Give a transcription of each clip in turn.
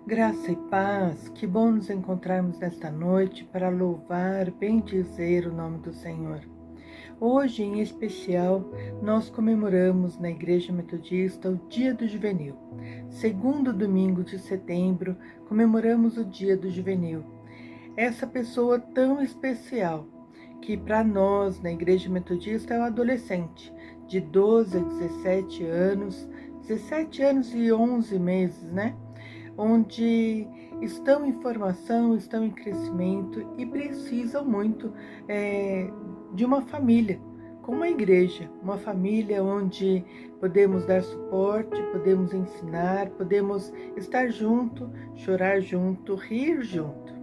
Graça e paz, que bom nos encontrarmos nesta noite para louvar, bendizer o nome do Senhor. Hoje, em especial, nós comemoramos na Igreja Metodista o Dia do Juvenil. Segundo domingo de setembro, comemoramos o Dia do Juvenil. Essa pessoa tão especial, que para nós, na Igreja Metodista, é um adolescente, de 12 a 17 anos, 17 anos e 11 meses, né? Onde estão em formação, estão em crescimento e precisam muito de uma família, como a igreja, uma família onde podemos dar suporte, podemos ensinar, podemos estar junto, chorar junto, rir junto.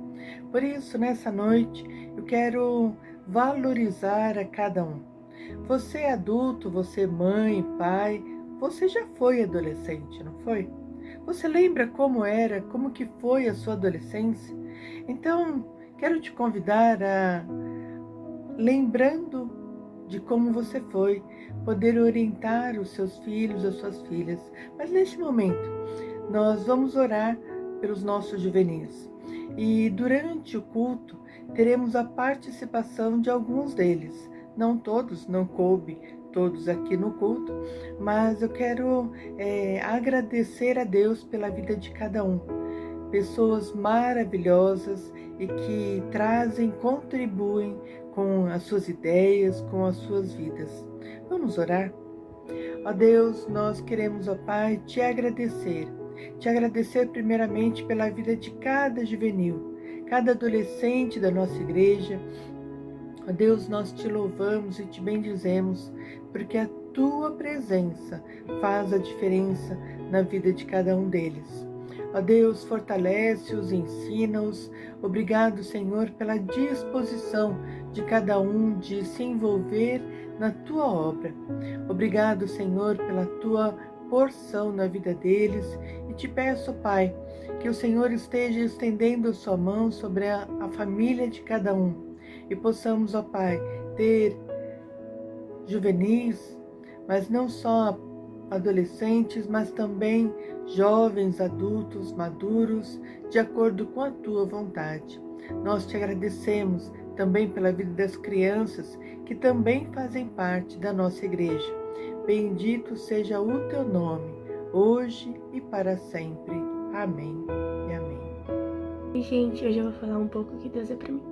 Por isso, nessa noite, eu quero valorizar a cada um. Você é adulto, você é mãe, pai, você já foi adolescente, não foi? Você lembra como era, como que foi a sua adolescência? Então, quero te convidar a, lembrando de como você foi, poder orientar os seus filhos, as suas filhas. Mas nesse momento, nós vamos orar pelos nossos juvenis. E durante o culto, teremos a participação de alguns deles. Não todos, não coube todos aqui no culto, mas eu quero agradecer a Deus pela vida de cada um. Pessoas maravilhosas e que trazem, contribuem com as suas ideias, com as suas vidas. Vamos orar? Ó Deus, nós queremos, ó Pai, te agradecer primeiramente pela vida de cada juvenil, cada adolescente da nossa igreja. Ó Deus, nós te louvamos e te bendizemos, porque a tua presença faz a diferença na vida de cada um deles. Ó Deus, fortalece-os, ensina-os. Obrigado, Senhor, pela disposição de cada um de se envolver na tua obra. Obrigado, Senhor, pela tua porção na vida deles. E te peço, Pai, que o Senhor esteja estendendo a sua mão sobre a família de cada um. E possamos, ó Pai, ter juvenis, mas não só adolescentes, mas também jovens, adultos, maduros, de acordo com a tua vontade. Nós te agradecemos também pela vida das crianças, que também fazem parte da nossa igreja. Bendito seja o teu nome, hoje e para sempre. Amém e amém. E, gente, hoje eu vou falar um pouco o que Deus é pra mim.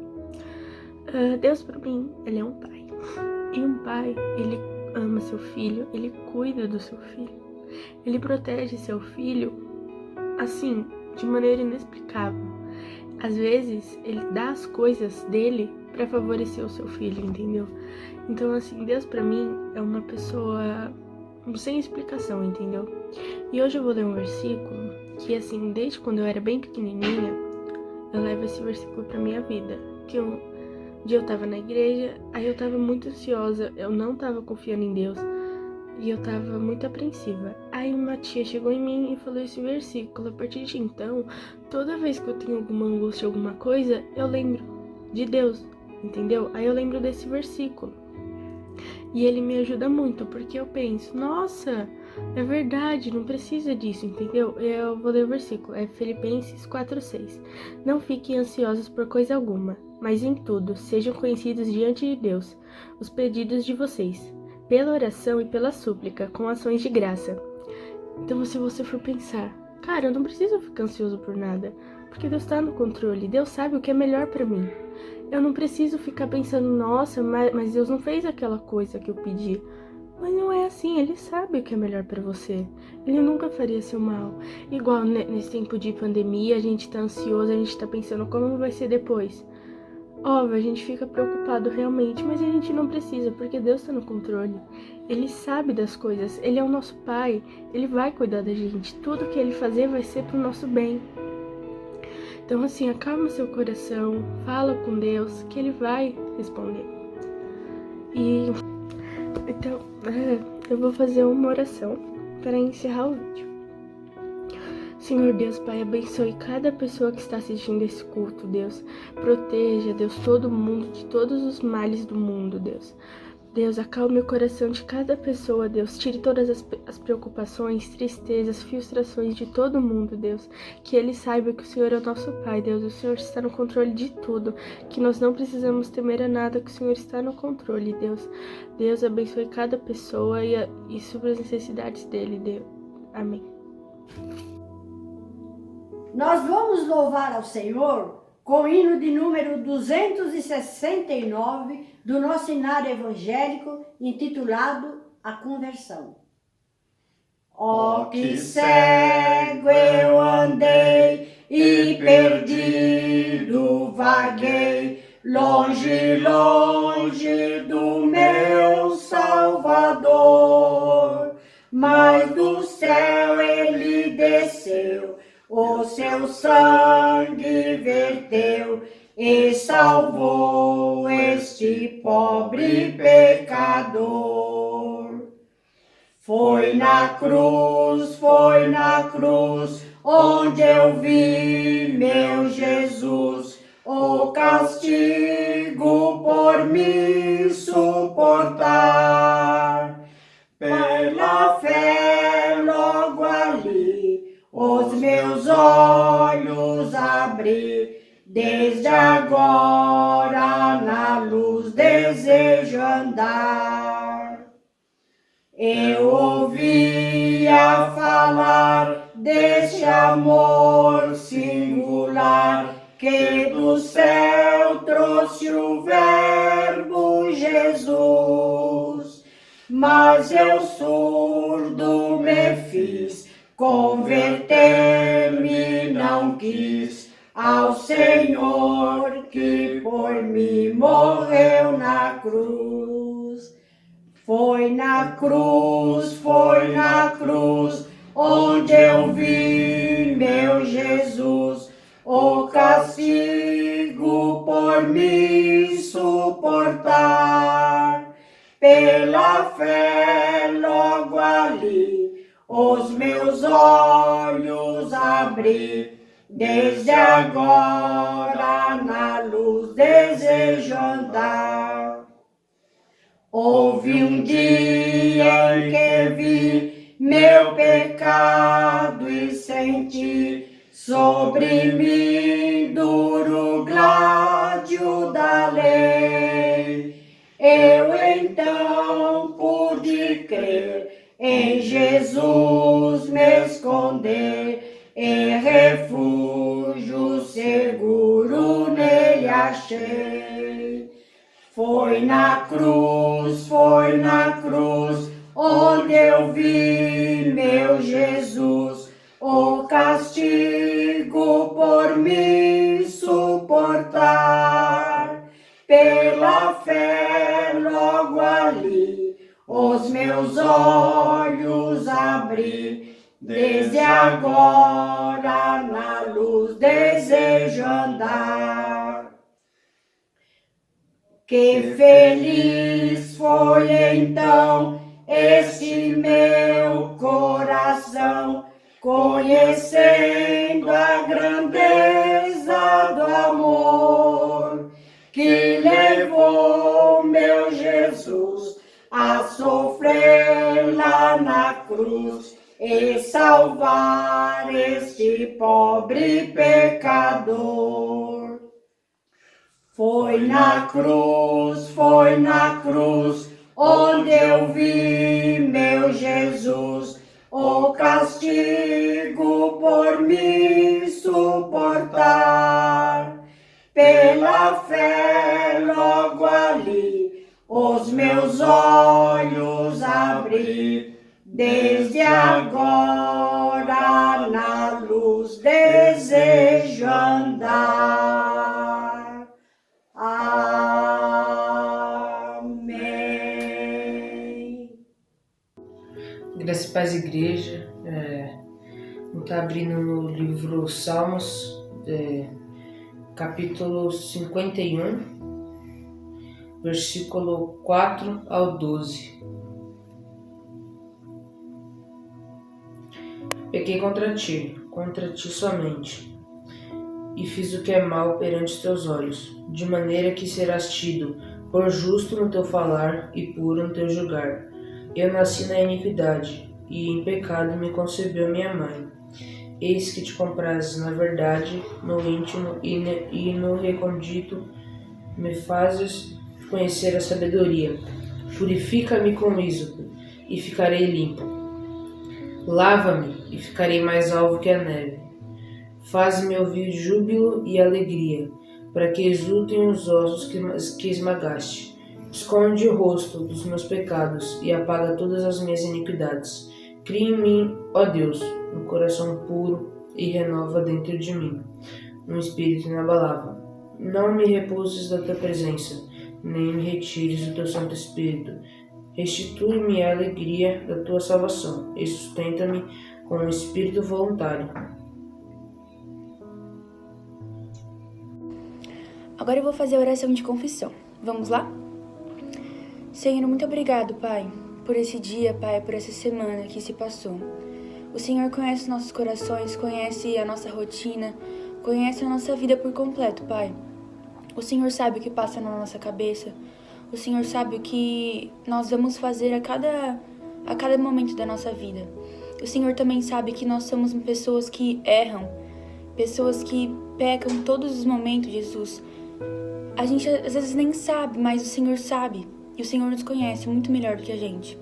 Deus pra mim, Ele é um pai. E um pai, ele ama seu filho, ele cuida do seu filho. Ele protege seu filho, assim, de maneira inexplicável. Às vezes, ele dá as coisas dele pra favorecer o seu filho, entendeu? Então, assim, Deus pra mim é uma pessoa sem explicação, entendeu? E hoje eu vou ler um versículo que, assim, desde quando eu era bem pequenininha, eu levo esse versículo pra minha vida. Que um dia eu tava na igreja, aí eu tava muito ansiosa, eu não tava confiando em Deus e eu tava muito apreensiva. Aí uma tia chegou em mim e falou esse versículo. A partir de então, toda vez que eu tenho alguma angústia, alguma coisa, eu lembro de Deus, entendeu? Aí eu lembro desse versículo. E ele me ajuda muito, porque eu penso, nossa, é verdade, não precisa disso, entendeu? Eu vou ler o versículo, é Filipenses 4:6. Não fiquem ansiosos por coisa alguma, mas em tudo sejam conhecidos diante de Deus os pedidos de vocês, pela oração e pela súplica, com ações de graça. Então, se você for pensar, cara, eu não preciso ficar ansioso por nada, porque Deus está no controle, Deus sabe o que é melhor pra mim. Eu não preciso ficar pensando, nossa, mas Deus não fez aquela coisa que eu pedi. Mas não é assim, Ele sabe o que é melhor pra você. Ele nunca faria seu mal. Igual nesse tempo de pandemia, a gente tá ansioso, a gente tá pensando como vai ser depois. Óbvio, a gente fica preocupado realmente, mas a gente não precisa, porque Deus tá no controle. Ele sabe das coisas, Ele é o nosso Pai, Ele vai cuidar da gente. Tudo que Ele fazer vai ser pro nosso bem. Então, assim, acalma seu coração, fala com Deus, que Ele vai responder. E então, eu vou fazer uma oração para encerrar o vídeo. Senhor Deus, Pai, abençoe cada pessoa que está assistindo esse culto, Deus. Proteja, Deus, todo mundo de todos os males do mundo, Deus. Deus, acalme o coração de cada pessoa, Deus. Tire todas as preocupações, tristezas, frustrações de todo mundo, Deus. Que ele saiba que o Senhor é o nosso Pai, Deus. O Senhor está no controle de tudo. Que nós não precisamos temer a nada, que o Senhor está no controle, Deus. Deus abençoe cada pessoa e supra as necessidades dele, Deus. Amém. Nós vamos louvar ao Senhor com o hino de número 269 do nosso hinário evangélico, intitulado A Conversão. Ó que cego eu andei e perdido vaguei, longe, longe do meu Salvador, mas do céu ele desceu, o seu sangue verteu e salvou este pobre pecador. Foi na cruz, onde eu vi meu Jesus, o castigo por me suportar. Pela fé logo ali os meus olhos abri, desde agora na luz desejo andar. Eu ouvia falar deste amor singular, que do céu trouxe o Verbo Jesus, mas eu surdo me fiz, converter-me não quis ao Senhor que por mim morreu na cruz. Foi na cruz, onde eu vi meu Jesus, o castigo por me suportar. Pela fé logo ali os meus olhos abri, desde agora na luz desejo andar. Houve um dia em que vi meu pecado e senti sobre mim duro gládio da lei. Eu então pude crer, em Jesus me esconder, e refúgio seguro nele achei. Foi na cruz, onde eu vi meu Jesus, o castigo por me suportar. Pela fé logo ali os meus olhos abri, desde agora na luz desejo andar. Que feliz foi então este meu coração, conhecendo a grandeza do amor que levou meu Jesus a sofrer lá na cruz e salvar este pobre pecador. Foi na cruz, onde eu vi meu Jesus, o castigo por me suportar. Pela fé logo ali os meus olhos abri, desde agora na luz desejo andar. Amém. Graça e paz, igreja. Vou estar abrindo no livro Salmos, capítulo 51, versículo 4 ao 12. Pequei contra ti somente, e fiz o que é mal perante os teus olhos, de maneira que serás tido Por justo no teu falar e puro no teu julgar. Eu nasci na iniquidade, e em pecado me concebeu minha mãe. Eis que te comprazes na verdade, no íntimo e no recôndito me fazes conhecer a sabedoria. Purifica-me com ísopo, e ficarei limpo. Lava-me, e ficarei mais alvo que a neve. Faz-me ouvir júbilo e alegria, para que exultem os ossos que esmagaste. Esconde o rosto dos meus pecados e apaga todas as minhas iniquidades. Cria em mim, ó Deus, um coração puro e renova dentro de mim um espírito inabalável. Não me repouses da tua presença, nem me retires o teu Santo Espírito. Restitui-me a alegria da tua salvação e sustenta-me com um espírito voluntário. Agora eu vou fazer a oração de confissão. Vamos lá? Senhor, muito obrigado, Pai, por esse dia, Pai, por essa semana que se passou. O Senhor conhece os nossos corações, conhece a nossa rotina, conhece a nossa vida por completo, Pai. O Senhor sabe o que passa na nossa cabeça. O Senhor sabe o que nós vamos fazer a cada momento da nossa vida. O Senhor também sabe que nós somos pessoas que erram, pessoas que pecam todos os momentos, Jesus. A gente às vezes nem sabe, mas o Senhor sabe. E o Senhor nos conhece muito melhor do que a gente.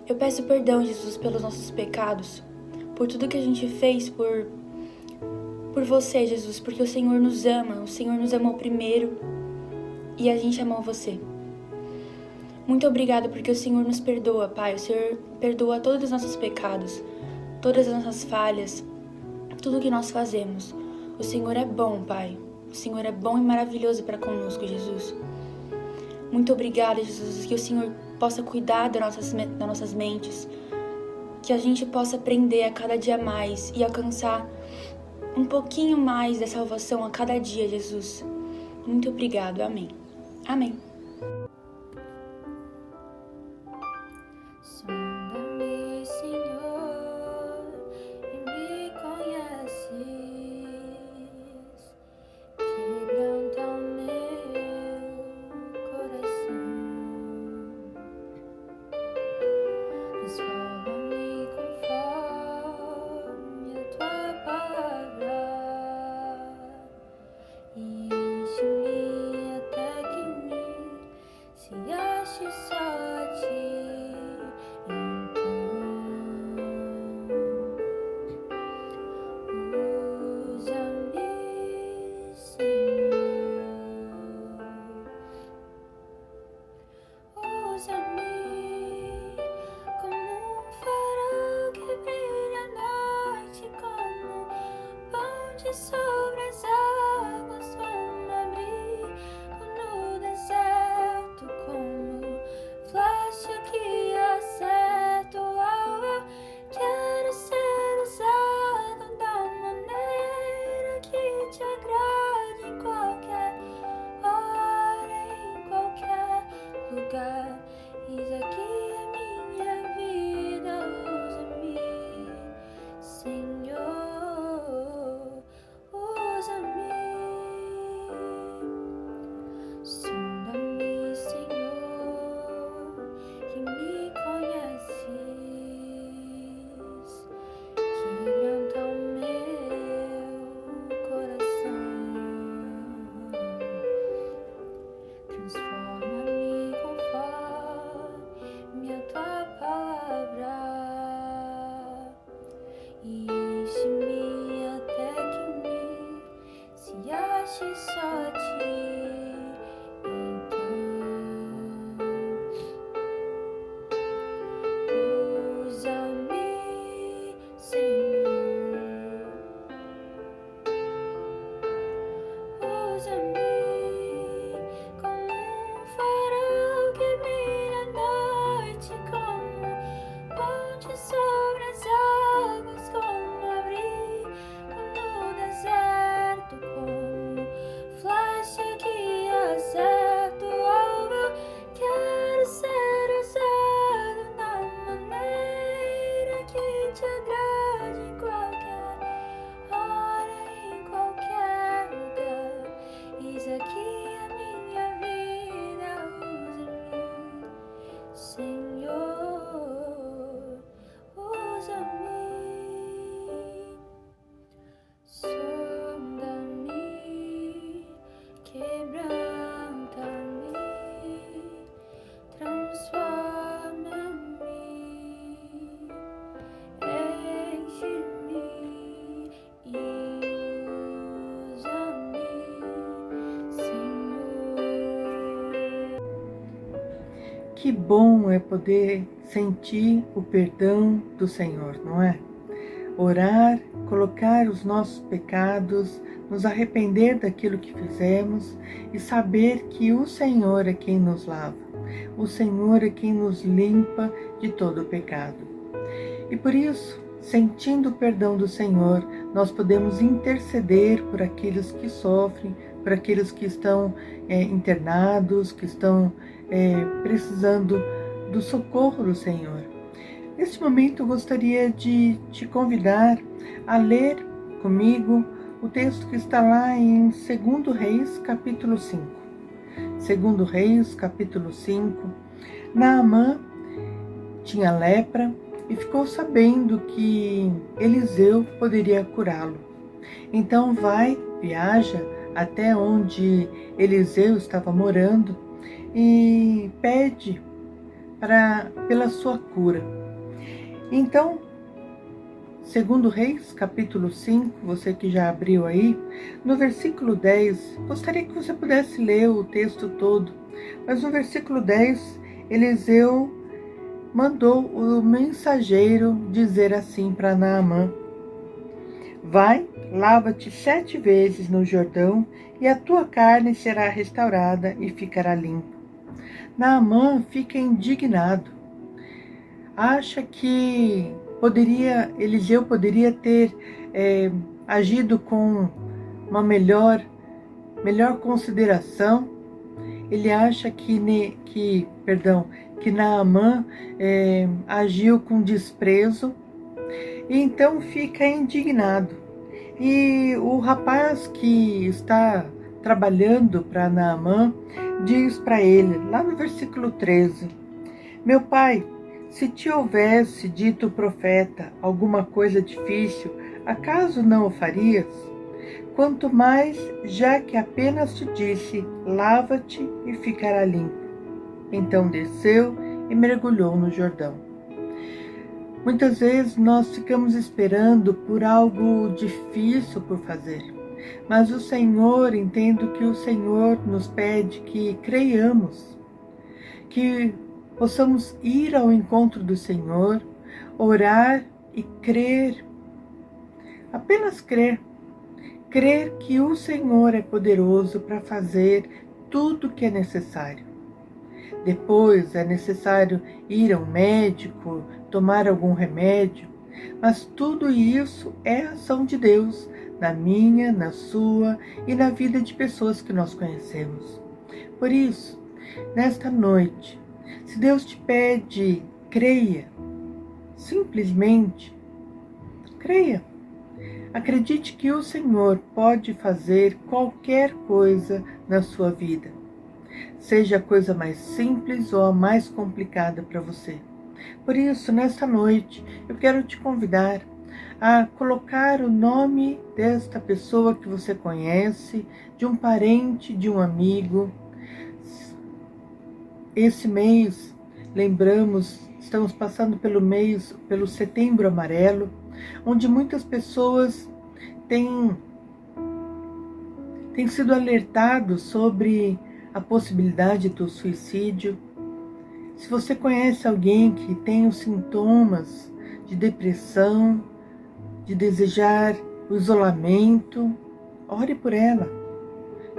Eu peço perdão, Jesus, pelos nossos pecados, por tudo que a gente fez, por você, Jesus, porque o Senhor nos ama, o Senhor nos amou primeiro e a gente amou você. Muito obrigado porque o Senhor nos perdoa, Pai. O Senhor perdoa todos os nossos pecados, todas as nossas falhas, tudo que nós fazemos. O Senhor é bom, Pai. O Senhor é bom e maravilhoso para conosco, Jesus. Muito obrigada, Jesus, que o Senhor possa cuidar das nossas mentes, que a gente possa aprender a cada dia mais e alcançar um pouquinho mais da salvação a cada dia, Jesus. Muito obrigado. Amém. Amém. Sonda-me, Senhor, e me conheces. Quebranta o meu coração. Transforma-me conforme a tua palavra. E enche-me até que em mim se ache só a ti. Usa-me, Senhor. Usa-me como um farol que brilha à noite, como ponte sobre as águas, como abrigo no deserto, como flecha que acerta o alvo. Quero ser usado da maneira que te agrade, em qualquer hora, em qualquer lugar. Eis aqui a minha vida, usa-me, Senhor. que bom é poder sentir o perdão do Senhor, não é? Orar, colocar os nossos pecados, nos arrepender daquilo que fizemos e saber que o Senhor é quem nos lava, o Senhor é quem nos limpa de todo o pecado. E por isso, sentindo o perdão do Senhor, nós podemos interceder por aqueles que sofrem, por aqueles que estão internados, que estão precisando do socorro do Senhor. Neste momento eu gostaria de te convidar a ler comigo o texto que está lá em 2 Reis, capítulo 5. 2 Reis, capítulo 5. Naamã tinha lepra e ficou sabendo que Eliseu poderia curá-lo. Então viaja até onde Eliseu estava morando e pede pela sua cura. Então, 2 Reis, capítulo 5, você que já abriu aí, no versículo 10, gostaria que você pudesse ler o texto todo, mas no versículo 10, Eliseu mandou o mensageiro dizer assim para Naamã: vai, lava-te 7 vezes no Jordão, e a tua carne será restaurada e ficará limpa. Naamã fica indignado. Acha que Eliseu poderia ter agido com uma melhor consideração. Ele acha que Naamã agiu com desprezo, e então fica indignado. E o rapaz que está trabalhando para Naamã diz para ele, lá no versículo 13, meu pai, se te houvesse dito o profeta alguma coisa difícil, acaso não o farias? Quanto mais, já que apenas te disse, lava-te e ficará limpo. Então desceu e mergulhou no Jordão. Muitas vezes nós ficamos esperando por algo difícil por fazer, mas o Senhor, entendo que o Senhor nos pede que creiamos, que possamos ir ao encontro do Senhor, orar e crer, apenas crer. Crer que o Senhor é poderoso para fazer tudo o que é necessário. Depois é necessário ir ao médico, tomar algum remédio, mas tudo isso é ação de Deus, na minha, na sua e na vida de pessoas que nós conhecemos. Por isso, nesta noite, se Deus te pede, creia, simplesmente creia. Acredite que o Senhor pode fazer qualquer coisa na sua vida, seja a coisa mais simples ou a mais complicada para você. Por isso, nesta noite, eu quero te convidar a colocar o nome desta pessoa que você conhece, de um parente, de um amigo. Esse mês, lembramos, estamos passando pelo Setembro Amarelo, onde muitas pessoas têm sido alertados sobre a possibilidade do suicídio. Se você conhece alguém que tem os sintomas de depressão, de desejar o isolamento, ore por ela,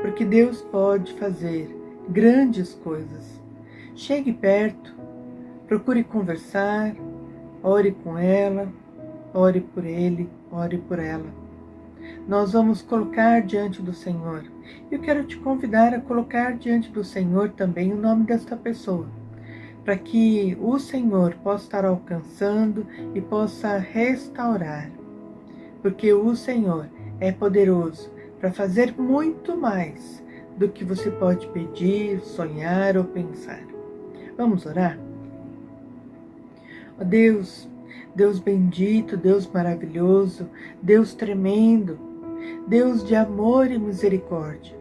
porque Deus pode fazer grandes coisas. Chegue perto, procure conversar, ore com ela, ore por ele, ore por ela. Nós vamos colocar diante do Senhor. Eu quero te convidar a colocar diante do Senhor também o nome desta pessoa, para que o Senhor possa estar alcançando e possa restaurar, porque o Senhor é poderoso para fazer muito mais do que você pode pedir, sonhar ou pensar. Vamos orar? Ó Deus, Deus bendito, Deus maravilhoso, Deus tremendo, Deus de amor e misericórdia.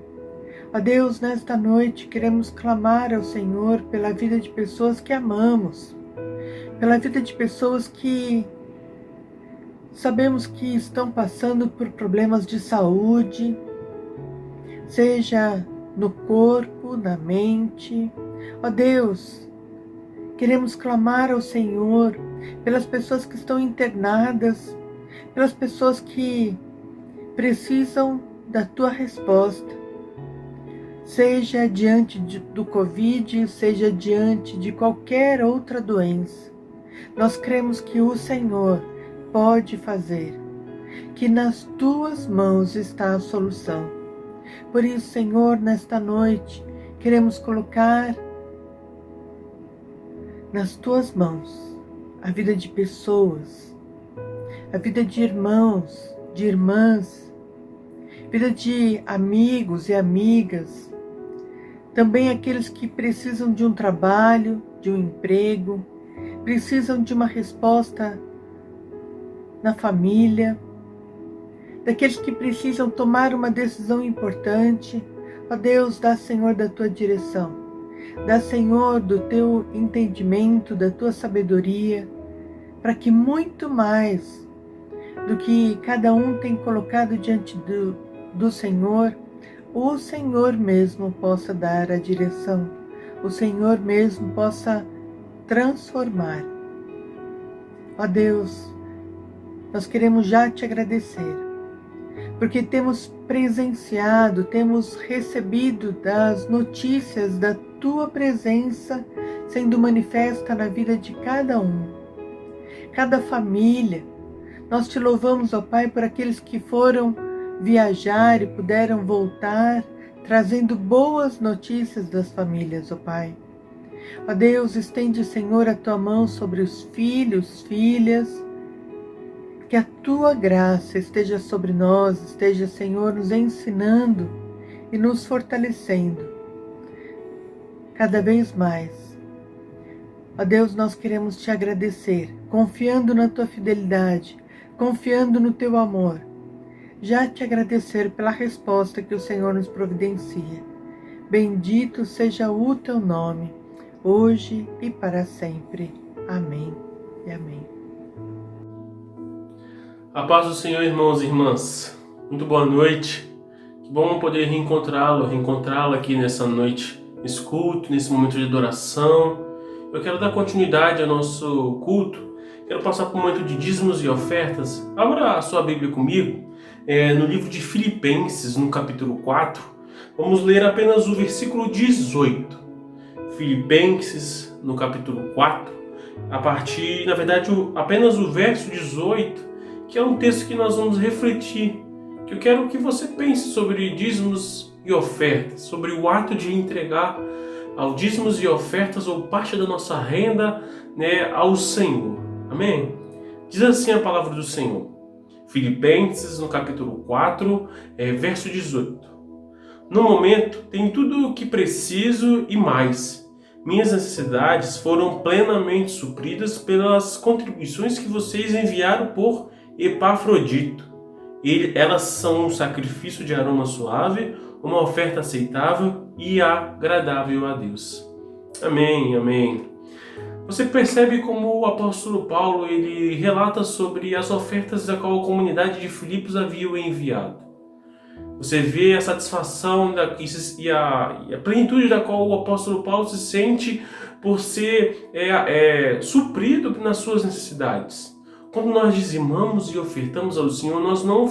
Ó Deus, nesta noite queremos clamar ao Senhor pela vida de pessoas que amamos, pela vida de pessoas que sabemos que estão passando por problemas de saúde, seja no corpo, na mente. Ó Deus, Queremos clamar ao Senhor pelas pessoas que estão internadas, pelas pessoas que precisam da tua resposta, seja diante do Covid, seja diante de qualquer outra doença. Nós cremos que o Senhor pode fazer, que nas tuas mãos está a solução. Por isso, Senhor, nesta noite, queremos colocar nas tuas mãos a vida de pessoas, a vida de irmãos, de irmãs, vida de amigos e amigas, também aqueles que precisam de um trabalho, de um emprego, precisam de uma resposta na família, daqueles que precisam tomar uma decisão importante. Ó Deus, dá, Senhor, da tua direção, dá, Senhor, do teu entendimento, da tua sabedoria, para que muito mais do que cada um tem colocado diante do Senhor, o Senhor mesmo possa dar a direção, o Senhor mesmo possa transformar. Ó Deus, nós queremos já te agradecer, porque temos presenciado, temos recebido das notícias da tua presença sendo manifesta na vida de cada um, cada família. Nós te louvamos, ó Pai, por aqueles que foram viajar e puderam voltar, trazendo boas notícias das famílias, ó Pai. Ó Deus, estende, Senhor, a tua mão sobre os filhos, filhas, que a tua graça esteja sobre nós, esteja, Senhor, nos ensinando e nos fortalecendo cada vez mais. Ó Deus, nós queremos te agradecer, confiando na tua fidelidade, confiando no teu amor, já te agradecer pela resposta que o Senhor nos providencia. Bendito seja o teu nome, hoje e para sempre. Amém e amém. A paz do Senhor, irmãos e irmãs. Muito boa noite. Que bom poder reencontrá-la aqui nessa noite, nesse culto, nesse momento de adoração. Eu quero dar continuidade ao nosso culto. Quero passar por um momento de dízimos e ofertas. Abra a sua Bíblia comigo, no livro de Filipenses, no capítulo 4. Vamos ler apenas o versículo 18. Filipenses, no capítulo 4, apenas o verso 18, que é um texto que nós vamos refletir, que eu quero que você pense sobre dízimos e ofertas, sobre o ato de entregar ao dízimos e ofertas ou parte da nossa renda, ao Senhor. Amém? Diz assim a palavra do Senhor. Filipenses, no capítulo 4, verso 18. No momento, tenho tudo o que preciso e mais. Minhas necessidades foram plenamente supridas pelas contribuições que vocês enviaram por Epafrodito. Elas são um sacrifício de aroma suave, uma oferta aceitável e agradável a Deus. Amém, amém. Você percebe como o apóstolo Paulo ele relata sobre as ofertas da qual a comunidade de Filipos havia enviado. Você vê a satisfação e a plenitude da qual o apóstolo Paulo se sente por ser suprido nas suas necessidades. Quando nós dizimamos e ofertamos ao Senhor, nós não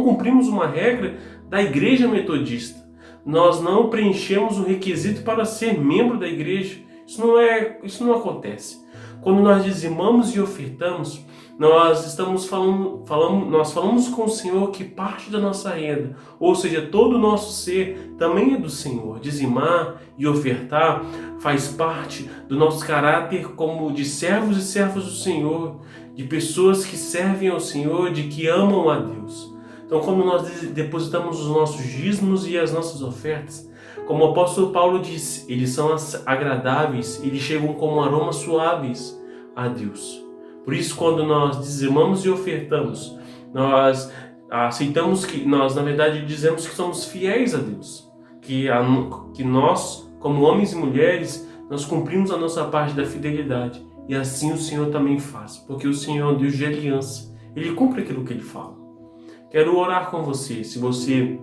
cumprimos uma regra da igreja metodista. Nós não preenchemos o requisito para ser membro da igreja. Isso não acontece. Quando nós dizimamos e ofertamos, nós falamos com o Senhor que parte da nossa renda, ou seja, todo o nosso ser também é do Senhor. Dizimar e ofertar faz parte do nosso caráter como de servos e servas do Senhor, de pessoas que servem ao Senhor, de que amam a Deus. Então, quando nós depositamos os nossos dízimos e as nossas ofertas, como o apóstolo Paulo disse, eles são agradáveis, eles chegam como aromas suaves a Deus. Por isso, quando nós dizimamos e ofertamos, nós aceitamos que nós, na verdade, dizemos que somos fiéis a Deus, que nós, como homens e mulheres, nós cumprimos a nossa parte da fidelidade. E assim o Senhor também faz, porque o Senhor é um Deus de aliança. Ele cumpre aquilo que Ele fala. Quero orar com você. Se você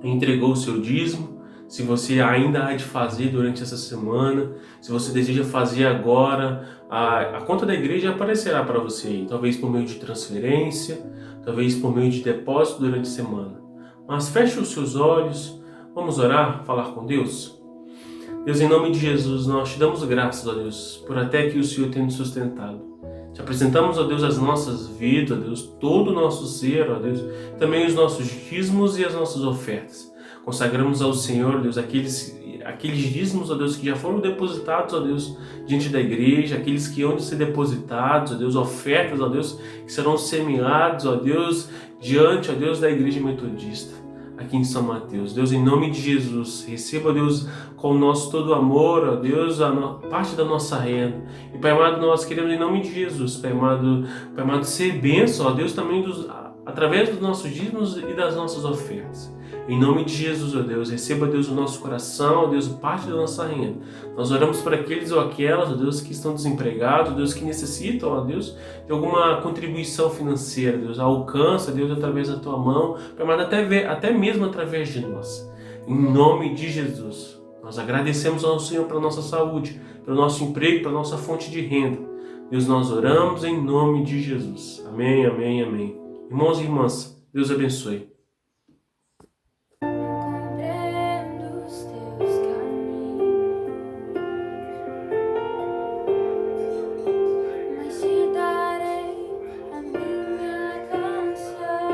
entregou o seu dízimo, se você ainda há de fazer durante essa semana, se você deseja fazer agora, a conta da igreja aparecerá para você aí, talvez por meio de transferência, talvez por meio de depósito durante a semana. Mas feche os seus olhos, vamos orar, falar com Deus? Deus, em nome de Jesus, nós te damos graças, ó Deus, por até que o Senhor tem nos sustentado. Te apresentamos, ó Deus, as nossas vidas, ó Deus, todo o nosso ser, ó Deus, também os nossos dízimos e as nossas ofertas. Consagramos ao Senhor, Deus, aqueles dízimos, ó Deus, que já foram depositados, ó Deus, diante da igreja, aqueles que hão de ser depositados, ó Deus, ofertas, ó Deus, que serão semeados, ó Deus, diante, ó Deus, da igreja metodista, aqui em São Mateus. Deus, em nome de Jesus, receba, Deus, com o nosso todo amor, ó Deus, parte da nossa renda. E, Pai amado, nós queremos, em nome de Jesus, Pai amado, ser bênção, ó Deus, também através dos nossos dízimos e das nossas ofertas. Em nome de Jesus, ó Deus, receba, Deus, o nosso coração, ó Deus, parte da nossa renda. Nós oramos por aqueles ou aquelas, ó Deus, que estão desempregados, ó Deus, que necessitam, ó Deus, de alguma contribuição financeira, Deus. Alcança, Deus, através da Tua mão, mas até mesmo através de nós. Em nome de Jesus, nós agradecemos ao Senhor pela nossa saúde, pelo nosso emprego, pela nossa fonte de renda. Deus, nós oramos em nome de Jesus. Amém, amém, amém. Irmãos e irmãs, Deus abençoe. Compreendo os teus caminhos, mas te darei a minha canção.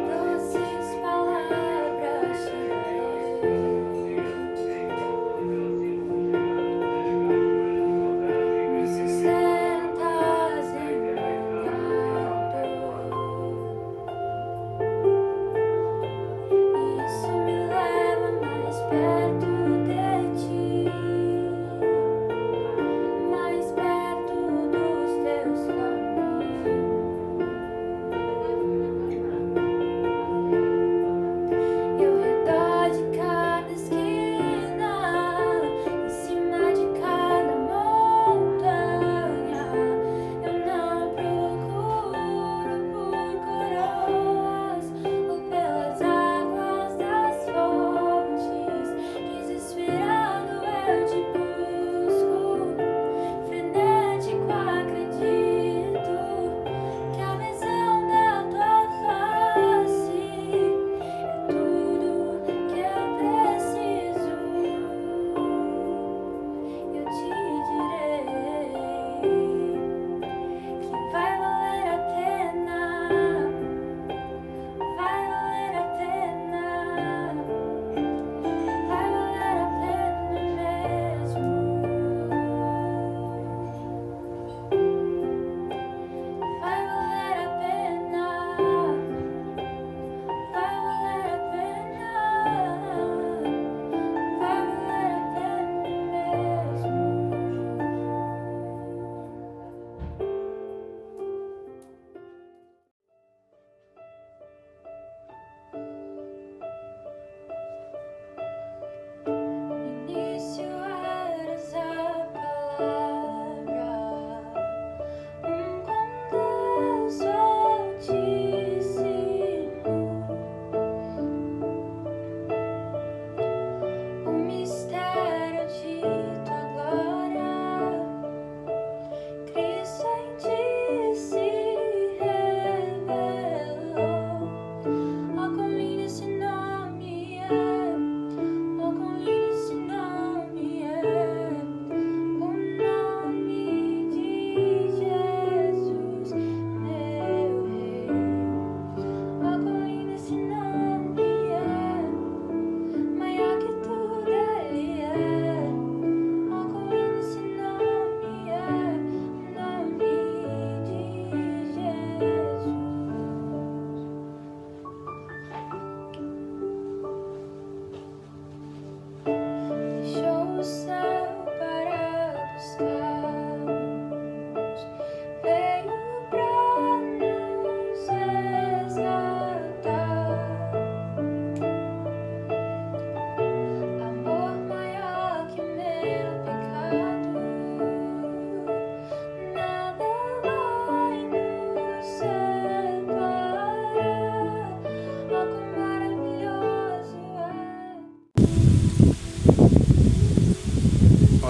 Doces palavras te darei, me sustentas em meu canto.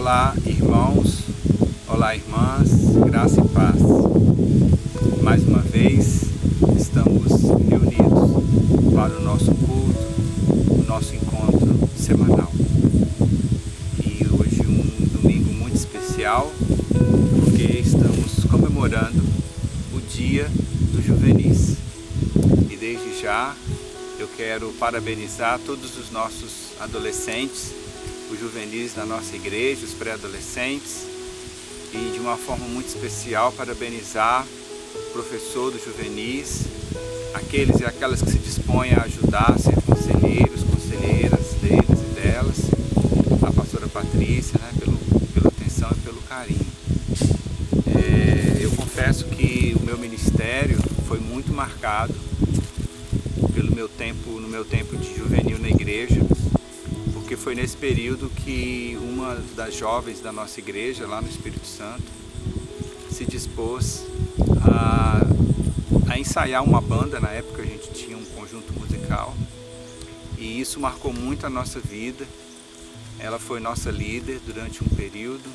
Olá, irmãos, olá, irmãs, graça e paz. Mais uma vez, estamos reunidos para o nosso culto, o nosso encontro semanal. E hoje um domingo muito especial, porque estamos comemorando o Dia dos Juvenis. E desde já, eu quero parabenizar todos os nossos adolescentes, os juvenis da nossa igreja, os pré-adolescentes, e de uma forma muito especial parabenizar o professor dos juvenis, aqueles e aquelas que se dispõem a ajudar, a ser conselheiros, conselheiras deles e delas, a pastora Patrícia, né, pela atenção e pelo carinho. Eu confesso que o meu ministério foi muito marcado no meu tempo de juvenil na igreja, porque foi nesse período que uma das jovens da nossa igreja, lá no Espírito Santo, se dispôs a ensaiar uma banda. Na época a gente tinha um conjunto musical, e isso marcou muito a nossa vida. Ela foi nossa líder durante um período.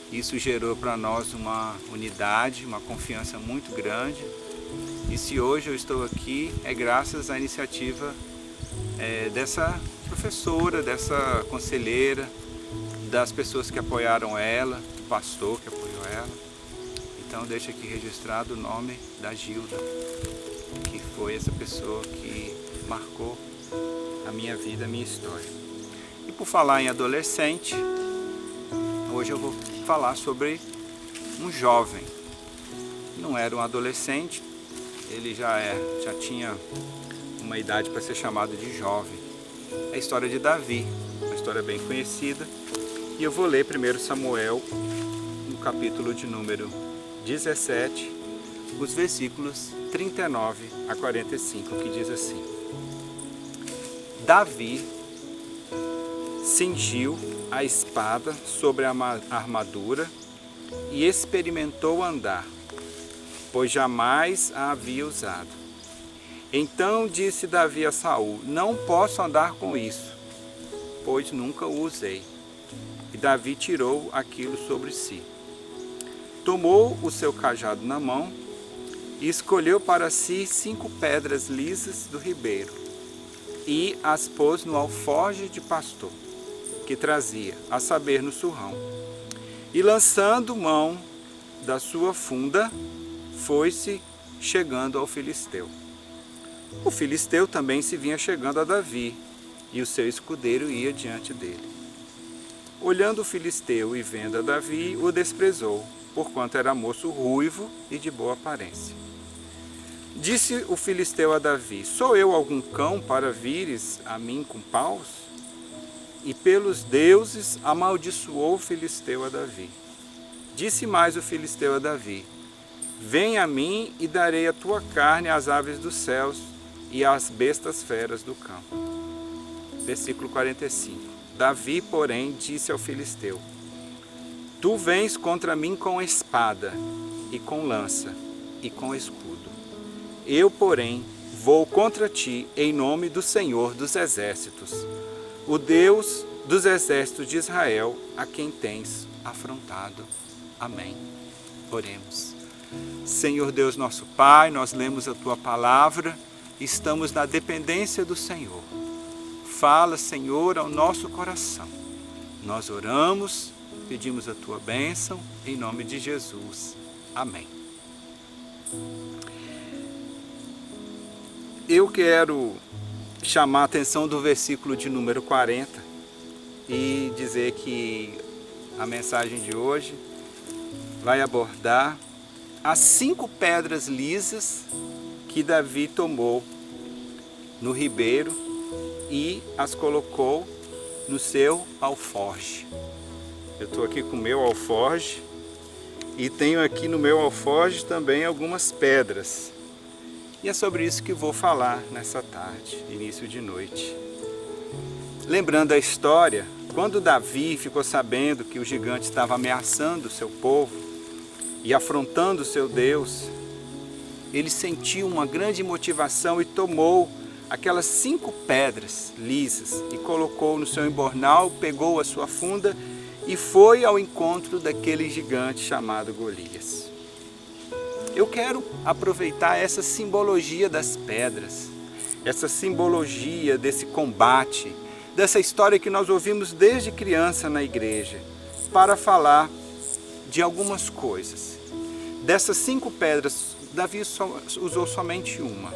Isso gerou para nós uma unidade, uma confiança muito grande. E se hoje eu estou aqui, é graças à iniciativa dessa professora, dessa conselheira, das pessoas que apoiaram ela, do pastor que apoiou ela. Então deixa aqui registrado o nome da Gilda, que foi essa pessoa que marcou a minha vida, a minha história. E por falar em adolescente, hoje eu vou falar sobre um jovem. Não era um adolescente, ele já tinha uma idade para ser chamado de jovem. É a história de Davi, uma história bem conhecida. E eu vou ler 1 Samuel, no capítulo de número 17, os versículos 39 a 45, que diz assim: Davi cingiu a espada sobre a armadura e experimentou andar, pois jamais a havia usado. Então disse Davi a Saul: não posso andar com isso, pois nunca o usei. E Davi tirou aquilo sobre si. Tomou o seu cajado na mão e escolheu para si 5 pedras lisas do ribeiro e as pôs no alforje de pastor que trazia, a saber, no surrão. E lançando mão da sua funda, foi-se chegando ao filisteu. O filisteu também se vinha chegando a Davi, e o seu escudeiro ia diante dele. Olhando o filisteu e vendo a Davi, o desprezou, porquanto era moço ruivo e de boa aparência. Disse o filisteu a Davi: sou eu algum cão para vires a mim com paus? E pelos deuses amaldiçoou o filisteu a Davi. Disse mais o filisteu a Davi: vem a mim e darei a tua carne às aves dos céus e às bestas feras do campo. Versículo 45. Davi, porém, disse ao filisteu: tu vens contra mim com espada, e com lança, e com escudo. Eu, porém, vou contra ti em nome do Senhor dos exércitos, o Deus dos exércitos de Israel, a quem tens afrontado. Amém. Oremos. Senhor Deus nosso Pai, nós lemos a Tua palavra, estamos na dependência do Senhor. Fala, Senhor, ao nosso coração. Nós oramos, pedimos a Tua bênção, em nome de Jesus. Amém. Eu quero chamar a atenção do versículo de número 40 e dizer que a mensagem de hoje vai abordar as 5 pedras lisas que Davi tomou no ribeiro e as colocou no seu alforje. Eu estou aqui com o meu alforje e tenho aqui no meu alforje também algumas pedras. E é sobre isso que vou falar nessa tarde, início de noite. Lembrando a história, quando Davi ficou sabendo que o gigante estava ameaçando o seu povo e afrontando o seu Deus, ele sentiu uma grande motivação e tomou aquelas 5 pedras lisas e colocou no seu embornal, pegou a sua funda e foi ao encontro daquele gigante chamado Golias. Eu quero aproveitar essa simbologia das pedras, essa simbologia desse combate, dessa história que nós ouvimos desde criança na igreja, para falar de algumas coisas. Dessas 5 pedras, Davi usou somente uma.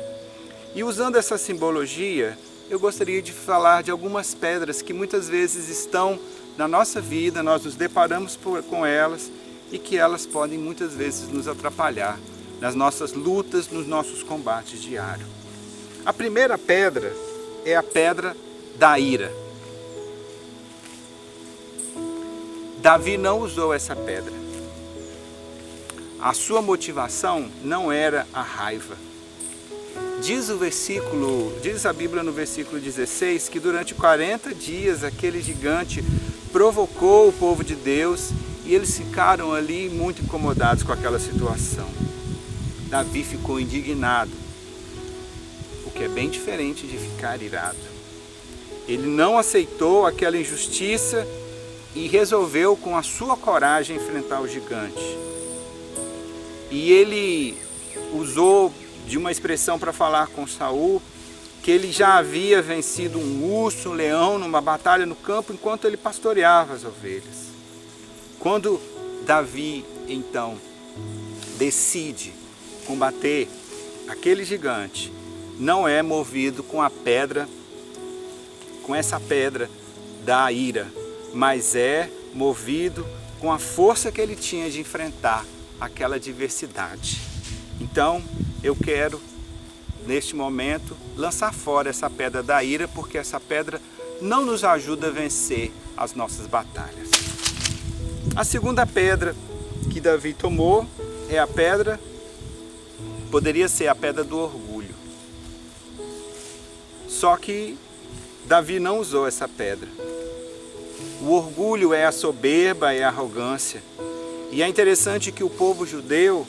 E usando essa simbologia, eu gostaria de falar de algumas pedras que muitas vezes estão na nossa vida, nós nos deparamos com elas e que elas podem muitas vezes nos atrapalhar nas nossas lutas, nos nossos combates diários. A primeira pedra é a pedra da ira. Davi não usou essa pedra. A sua motivação não era a raiva. Diz a Bíblia no versículo 16 que durante 40 dias aquele gigante provocou o povo de Deus e eles ficaram ali muito incomodados com aquela situação. Davi ficou indignado, o que é bem diferente de ficar irado. Ele não aceitou aquela injustiça e resolveu com a sua coragem enfrentar o gigante. E ele usou de uma expressão para falar com Saul, que ele já havia vencido um urso, um leão numa batalha no campo enquanto ele pastoreava as ovelhas. Quando Davi, então, decide combater aquele gigante, não é movido com a pedra, com essa pedra da ira, mas é movido com a força que ele tinha de enfrentar aquela adversidade. Então, eu quero, neste momento, lançar fora essa pedra da ira, porque essa pedra não nos ajuda a vencer as nossas batalhas. A segunda pedra que Davi tomou é a pedra, poderia ser a pedra do orgulho. Só que Davi não usou essa pedra. O orgulho é a soberba, é a arrogância. E é interessante que o povo judeu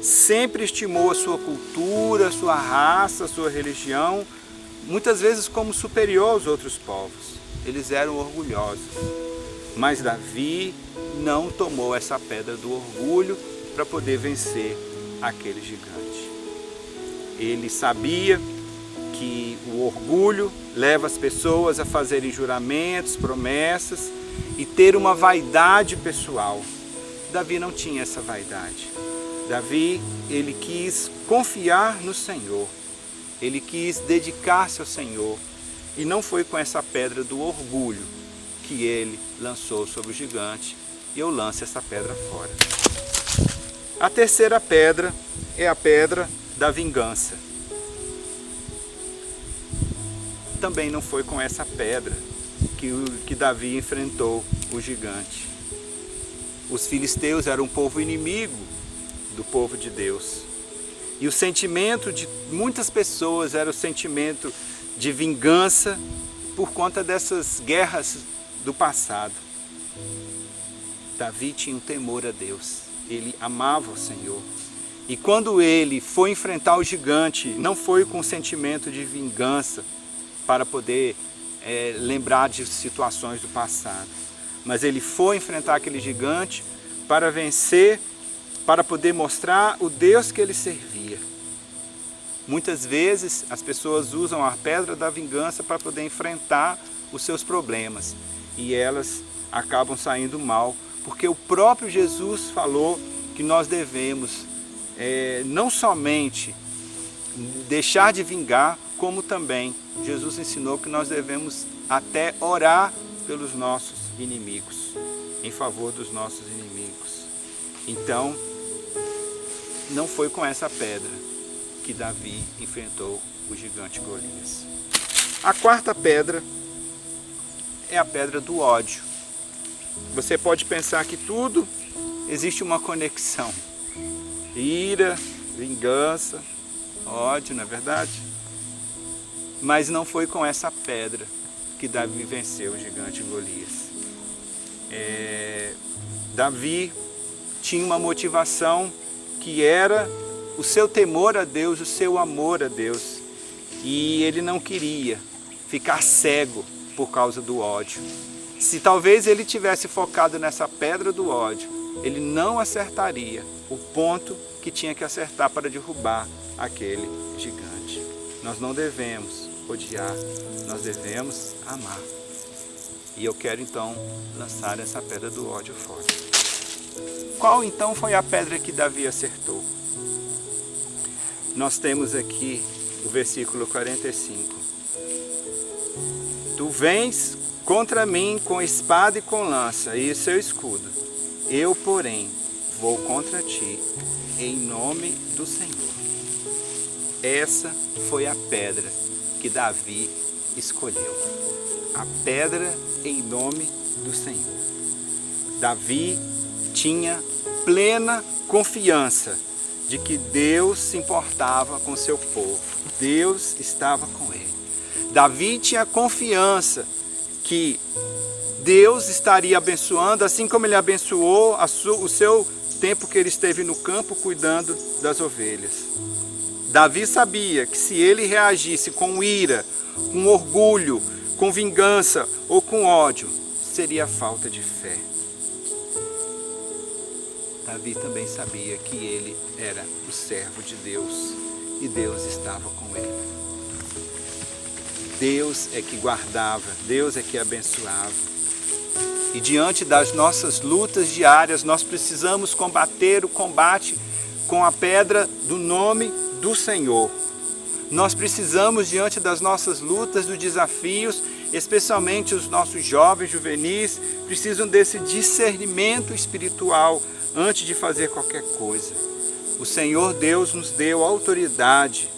sempre estimou a sua cultura, a sua raça, a sua religião, muitas vezes como superior aos outros povos. Eles eram orgulhosos. Mas Davi não tomou essa pedra do orgulho para poder vencer aquele gigante. Ele sabia que o orgulho leva as pessoas a fazerem juramentos, promessas e ter uma vaidade pessoal. Davi não tinha essa vaidade. Davi, ele quis confiar no Senhor. Ele quis dedicar-se ao Senhor. E não foi com essa pedra do orgulho que ele lançou sobre o gigante. E eu lanço essa pedra fora. A terceira pedra é a pedra da vingança. Também não foi com essa pedra que Davi enfrentou o gigante. Os filisteus eram um povo inimigo do povo de Deus. E o sentimento de muitas pessoas era o sentimento de vingança por conta dessas guerras do passado. Davi tinha um temor a Deus. Ele amava o Senhor. E quando ele foi enfrentar o gigante, não foi com sentimento de vingança para poder lembrar de situações do passado. Mas ele foi enfrentar aquele gigante para vencer, para poder mostrar o Deus que ele servia. Muitas vezes as pessoas usam a pedra da vingança para poder enfrentar os seus problemas. E elas acabam saindo mal, porque o próprio Jesus falou que nós devemos não somente deixar de vingar, como também Jesus ensinou que nós devemos até orar pelos nossos inimigos, em favor dos nossos inimigos. Então, não foi com essa pedra que Davi enfrentou o gigante Golias. A quarta pedra é a pedra do ódio. Você pode pensar que tudo existe uma conexão. Ira, vingança, ódio, não é verdade? Mas não foi com essa pedra que Davi venceu o gigante Golias. Davi tinha uma motivação que era o seu temor a Deus, o seu amor a Deus. E ele não queria ficar cego por causa do ódio. Se talvez ele tivesse focado nessa pedra do ódio, ele não acertaria o ponto que tinha que acertar para derrubar aquele gigante. Nós não devemos odiar, nós devemos amar. E eu quero então lançar essa pedra do ódio fora. Qual então foi a pedra que Davi acertou? Nós temos aqui o versículo 45. Tu vens contra mim com espada e com lança e seu escudo. Eu, porém, vou contra ti em nome do Senhor. Essa foi a pedra que Davi escolheu. A pedra em nome do Senhor. Davi tinha plena confiança de que Deus se importava com seu povo. Deus estava com ele. Davi tinha confiança que Deus estaria abençoando, assim como ele abençoou o seu tempo que ele esteve no campo cuidando das ovelhas. Davi sabia que se ele reagisse com ira, com orgulho, com vingança ou com ódio, seria falta de fé. Davi também sabia que ele era o servo de Deus e Deus estava com ele. Deus é que guardava, Deus é que abençoava. E diante das nossas lutas diárias, nós precisamos combater o combate com a pedra do nome do Senhor. Nós precisamos, diante das nossas lutas, dos desafios, especialmente os nossos jovens, juvenis, precisam desse discernimento espiritual antes de fazer qualquer coisa. O Senhor Deus nos deu autoridade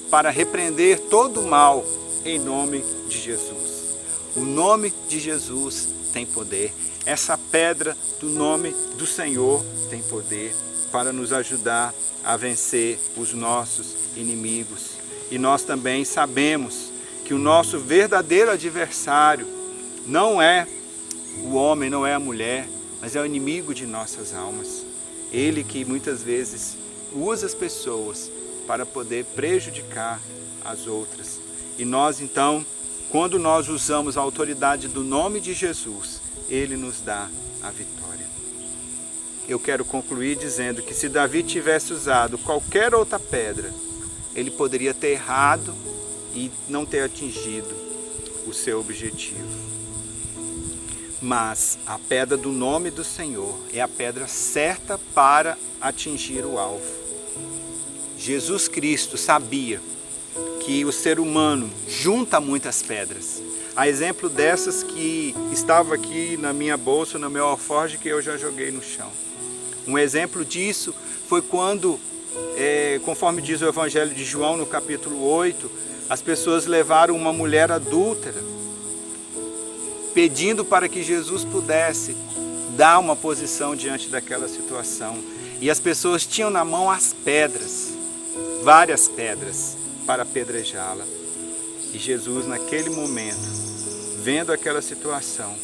para repreender todo o mal em nome de Jesus. O nome de Jesus tem poder. Essa pedra do nome do Senhor tem poder para nos ajudar a vencer os nossos inimigos. E nós também sabemos que o nosso verdadeiro adversário não é o homem, não é a mulher, mas é o inimigo de nossas almas. Ele que muitas vezes usa as pessoas para poder prejudicar as outras. E nós então, quando nós usamos a autoridade do nome de Jesus, ele nos dá a vitória. Eu quero concluir dizendo que se Davi tivesse usado qualquer outra pedra, ele poderia ter errado e não ter atingido o seu objetivo. Mas a pedra do nome do Senhor é a pedra certa para atingir o alvo. Jesus Cristo sabia que o ser humano junta muitas pedras. A exemplo dessas que estava aqui na minha bolsa, no meu alforje, que eu já joguei no chão. Um exemplo disso foi quando, conforme diz o Evangelho de João, no capítulo 8, as pessoas levaram uma mulher adúltera, pedindo para que Jesus pudesse dar uma posição diante daquela situação. E as pessoas tinham na mão as pedras, várias pedras, para apedrejá-la. E Jesus, naquele momento, vendo aquela situação,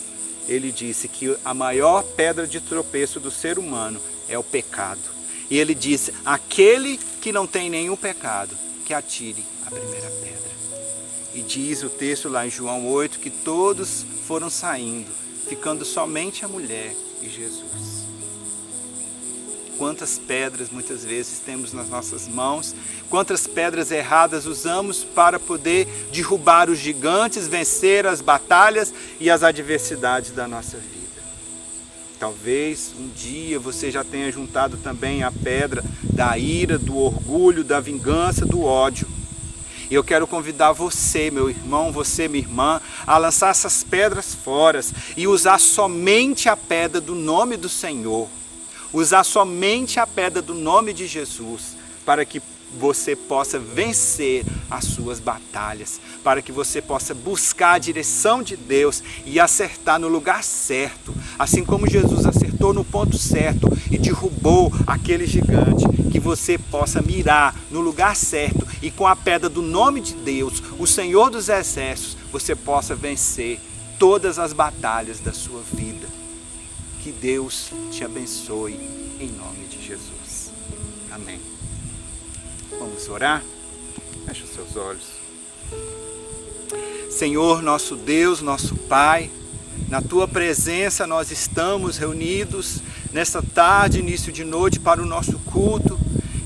ele disse que a maior pedra de tropeço do ser humano é o pecado. E ele disse, aquele que não tem nenhum pecado, que atire a primeira pedra. E diz o texto lá em João 8, que todos foram saindo, ficando somente a mulher e Jesus. Quantas pedras muitas vezes temos nas nossas mãos, quantas pedras erradas usamos para poder derrubar os gigantes, vencer as batalhas e as adversidades da nossa vida. Talvez um dia você já tenha juntado também a pedra da ira, do orgulho, da vingança, do ódio. E eu quero convidar você, meu irmão, você, minha irmã, a lançar essas pedras fora e usar somente a pedra do nome do Senhor. Usar somente a pedra do nome de Jesus para que você possa vencer as suas batalhas, para que você possa buscar a direção de Deus e acertar no lugar certo, assim como Jesus acertou no ponto certo e derrubou aquele gigante, que você possa mirar no lugar certo e com a pedra do nome de Deus, o Senhor dos Exércitos, você possa vencer todas as batalhas da sua vida. Que Deus te abençoe em nome de Jesus. Amém. Vamos orar? Feche os seus olhos. Senhor, nosso Deus, nosso Pai, Na tua presença nós estamos reunidos nesta tarde, início de noite, para o nosso culto.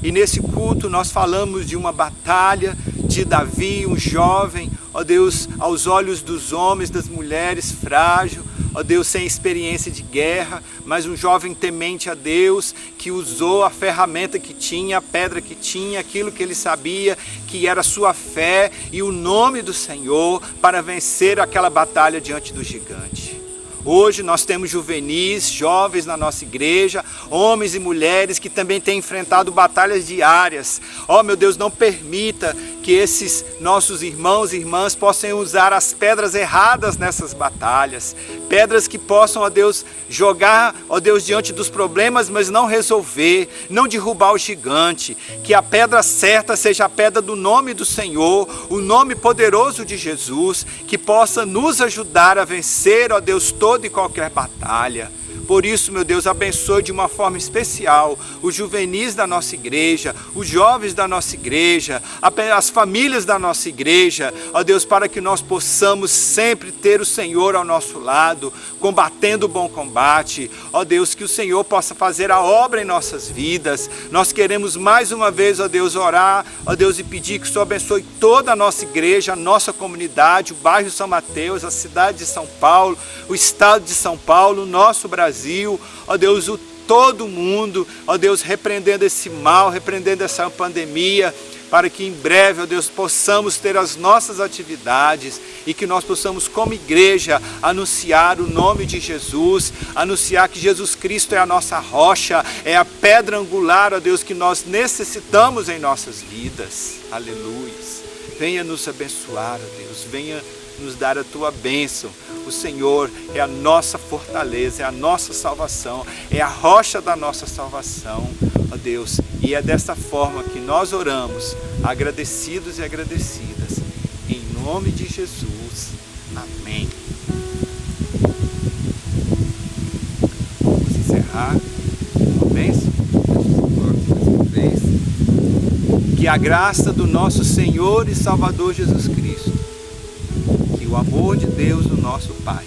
E nesse culto nós falamos de uma batalha de Davi, um jovem, ó Deus, aos olhos dos homens, das mulheres, frágil, ó Deus, sem experiência de guerra, mas um jovem temente a Deus, que usou a ferramenta que tinha, a pedra que tinha, aquilo que ele sabia, que era a sua fé e o nome do Senhor para vencer aquela batalha diante do gigante. Hoje nós temos juvenis, jovens na nossa igreja, homens e mulheres que também têm enfrentado batalhas diárias. Ó meu Deus, não permita que esses nossos irmãos e irmãs possam usar as pedras erradas nessas batalhas. Pedras que possam, ó Deus, jogar, ó Deus, diante dos problemas, mas não resolver, não derrubar o gigante. Que a pedra certa seja a pedra do nome do Senhor, o nome poderoso de Jesus, que possa nos ajudar a vencer, ó Deus, toda e qualquer batalha. Por isso, meu Deus, abençoe de uma forma especial os juvenis da nossa igreja, os jovens da nossa igreja, as famílias da nossa igreja, ó Deus, para que nós possamos sempre ter o Senhor ao nosso lado, combatendo o bom combate. Ó Deus, que o Senhor possa fazer a obra em nossas vidas. Nós queremos mais uma vez, ó Deus, orar, ó Deus, e pedir que o Senhor abençoe toda a nossa igreja, a nossa comunidade, o bairro São Mateus, a cidade de São Paulo, o estado de São Paulo, o nosso Brasil, ó Deus, todo mundo, ó Deus, repreendendo esse mal, repreendendo essa pandemia, para que em breve, ó Deus, possamos ter as nossas atividades e que nós possamos, como igreja, anunciar o nome de Jesus, anunciar que Jesus Cristo é a nossa rocha, é a pedra angular, ó Deus, que nós necessitamos em nossas vidas. Aleluia. Venha nos abençoar, ó Deus, venha nos dar a tua bênção. O Senhor é a nossa fortaleza, é a nossa salvação, é a rocha da nossa salvação, ó Deus. E é desta forma que nós oramos, agradecidos e agradecidas, em nome de Jesus. Amém. Vamos encerrar. Uma bênção. Que a graça do nosso Senhor e Salvador Jesus Cristo, o amor de Deus, o nosso Pai,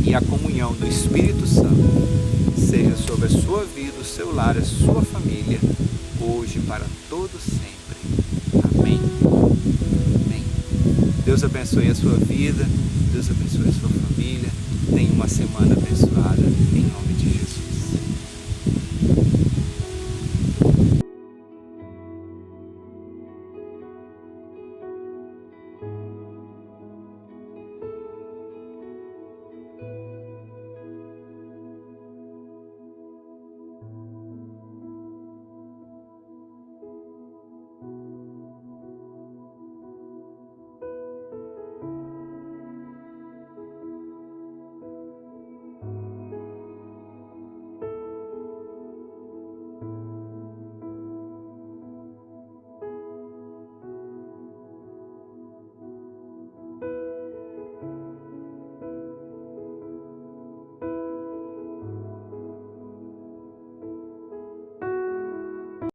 e a comunhão do Espírito Santo seja sobre a sua vida, o seu lar, a sua família, hoje e para todos sempre. Amém. Amém. Deus abençoe a sua vida, Deus abençoe a sua família. Tenha uma semana abençoada, em nome de Jesus.